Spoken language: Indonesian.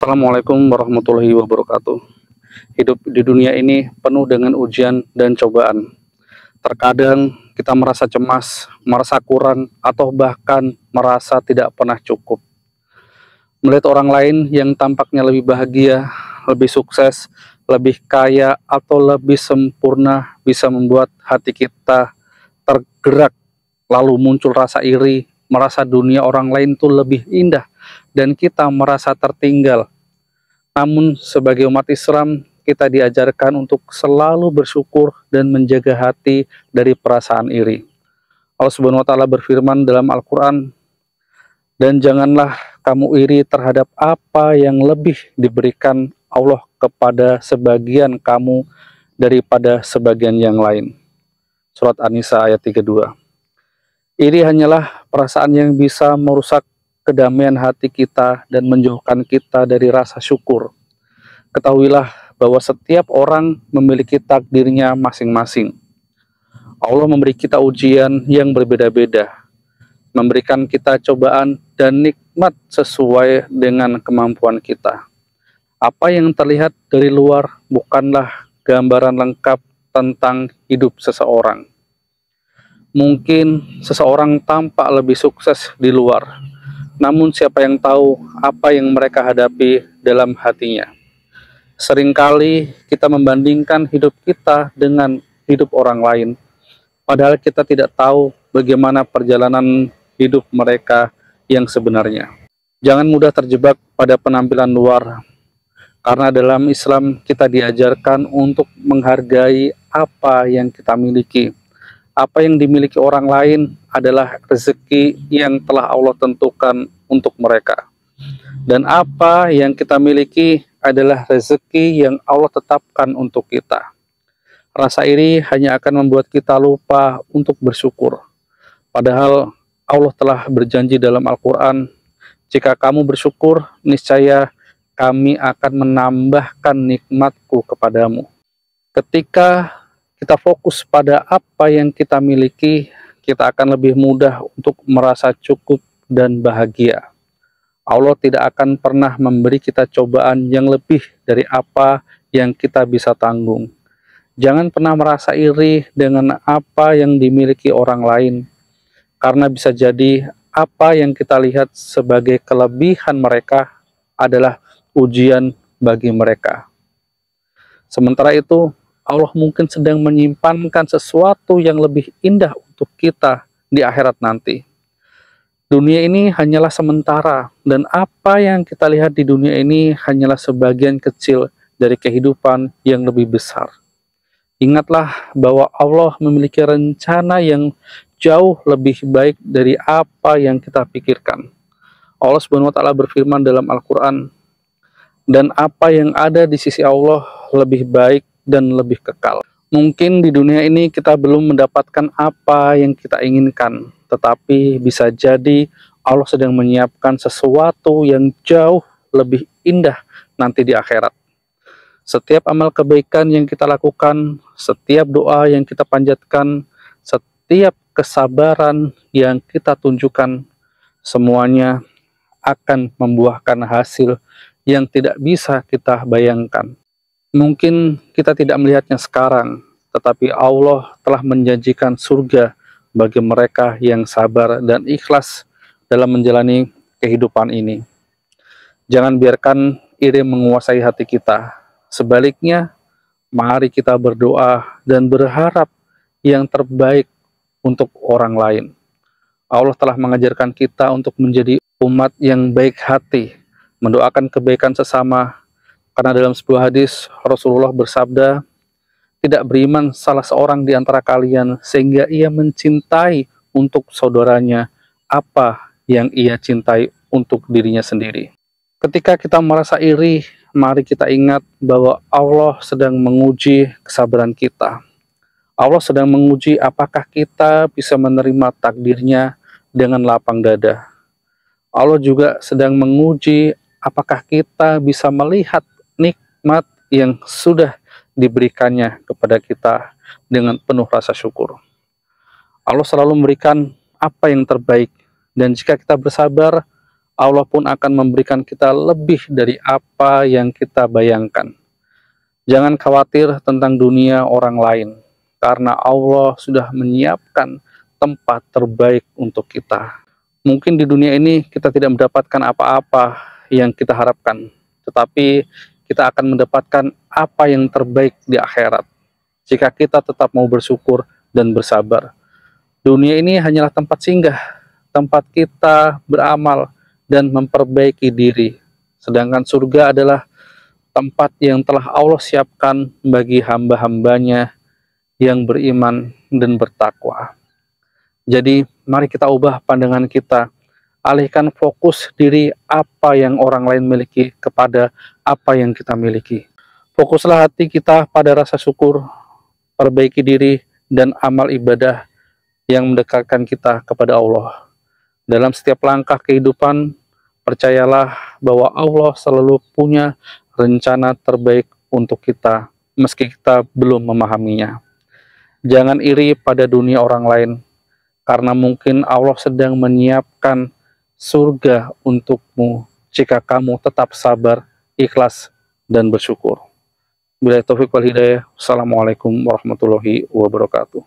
Assalamualaikum warahmatullahi wabarakatuh. Hidup di dunia ini penuh dengan ujian dan cobaan. Terkadang kita merasa cemas, merasa kurang, atau bahkan merasa tidak pernah cukup. Melihat orang lain yang tampaknya lebih bahagia, lebih sukses, lebih kaya, atau lebih sempurna bisa membuat hati kita tergerak, lalu muncul rasa iri, merasa dunia orang lain itu lebih indah, dan kita merasa tertinggal. Namun sebagai umat Islam, kita diajarkan untuk selalu bersyukur dan menjaga hati dari perasaan iri. Allah Subhanahu wa taala berfirman dalam Al-Qur'an, "Dan janganlah kamu iri terhadap apa yang lebih diberikan Allah kepada sebagian kamu daripada sebagian yang lain." Surat An-Nisa ayat 32. Iri hanyalah perasaan yang bisa merusak kedamaian hati kita dan menjauhkan kita dari rasa syukur. Ketahuilah bahwa setiap orang memiliki takdirnya masing-masing. Allah memberi kita ujian yang berbeda-beda, memberikan kita cobaan dan nikmat sesuai dengan kemampuan kita. Apa yang terlihat dari luar bukanlah gambaran lengkap tentang hidup seseorang. Mungkin seseorang tampak lebih sukses di luar, namun siapa yang tahu apa yang mereka hadapi dalam hatinya. Seringkali kita membandingkan hidup kita dengan hidup orang lain, padahal kita tidak tahu bagaimana perjalanan hidup mereka yang sebenarnya. Jangan mudah terjebak pada penampilan luar, karena dalam Islam kita diajarkan untuk menghargai apa yang kita miliki. Apa yang dimiliki orang lain adalah rezeki yang telah Allah tentukan untuk mereka. Dan apa yang kita miliki adalah rezeki yang Allah tetapkan untuk kita. Rasa iri hanya akan membuat kita lupa untuk bersyukur. Padahal Allah telah berjanji dalam Al-Quran, "Jika kamu bersyukur, niscaya kami akan menambahkan nikmatku kepadamu." Ketika kita fokus pada apa yang kita miliki, kita akan lebih mudah untuk merasa cukup dan bahagia. Allah tidak akan pernah memberi kita cobaan yang lebih dari apa yang kita bisa tanggung. Jangan pernah merasa iri dengan apa yang dimiliki orang lain, karena bisa jadi apa yang kita lihat sebagai kelebihan mereka adalah ujian bagi mereka. Sementara itu, Allah mungkin sedang menyimpankan sesuatu yang lebih indah untuk kita di akhirat nanti. Dunia ini hanyalah sementara, dan apa yang kita lihat di dunia ini hanyalah sebagian kecil dari kehidupan yang lebih besar. Ingatlah bahwa Allah memiliki rencana yang jauh lebih baik dari apa yang kita pikirkan. Allah Subhanahu wa taala berfirman dalam Al-Qur'an, "Dan apa yang ada di sisi Allah lebih baik dan lebih kekal." Mungkin di dunia ini kita belum mendapatkan apa yang kita inginkan, tetapi bisa jadi Allah sedang menyiapkan sesuatu yang jauh lebih indah nanti di akhirat. Setiap amal kebaikan yang kita lakukan, setiap doa yang kita panjatkan, setiap kesabaran yang kita tunjukkan, semuanya akan membuahkan hasil yang tidak bisa kita bayangkan. Mungkin kita tidak melihatnya sekarang, tetapi Allah telah menjanjikan surga bagi mereka yang sabar dan ikhlas dalam menjalani kehidupan ini. Jangan biarkan iri menguasai hati kita. Sebaliknya, mari kita berdoa dan berharap yang terbaik untuk orang lain. Allah telah mengajarkan kita untuk menjadi umat yang baik hati, mendoakan kebaikan sesama. Karena dalam sebuah hadis, Rasulullah bersabda, "Tidak beriman salah seorang di antara kalian sehingga ia mencintai untuk saudaranya apa yang ia cintai untuk dirinya sendiri." Ketika kita merasa iri, mari kita ingat bahwa Allah sedang menguji kesabaran kita. Allah sedang menguji apakah kita bisa menerima takdirnya dengan lapang dada. Allah juga sedang menguji apakah kita bisa melihat nikmat yang sudah diberikannya kepada kita dengan penuh rasa syukur. Allah selalu memberikan apa yang terbaik, dan jika kita bersabar, Allah pun akan memberikan kita lebih dari apa yang kita bayangkan. Jangan khawatir tentang dunia orang lain, karena Allah sudah menyiapkan tempat terbaik untuk kita. Mungkin di dunia ini kita tidak mendapatkan apa-apa yang kita harapkan, tetapi kita akan mendapatkan apa yang terbaik di akhirat jika kita tetap mau bersyukur dan bersabar. Dunia ini hanyalah tempat singgah, tempat kita beramal dan memperbaiki diri. Sedangkan surga adalah tempat yang telah Allah siapkan bagi hamba-hambanya yang beriman dan bertakwa. Jadi, mari kita ubah pandangan kita, alihkan fokus diri apa yang orang lain miliki kepada apa yang kita miliki. Fokuslah hati kita pada rasa syukur, perbaiki diri, dan amal ibadah yang mendekatkan kita kepada Allah. Dalam setiap langkah kehidupan, percayalah bahwa Allah selalu punya rencana terbaik untuk kita, meski kita belum memahaminya. Jangan iri pada dunia orang lain, karena mungkin Allah sedang menyiapkan surga untukmu jika kamu tetap sabar, ikhlas, dan bersyukur. Billahi taufiq wal hidayah. Wassalamualaikum warahmatullahi wabarakatuh.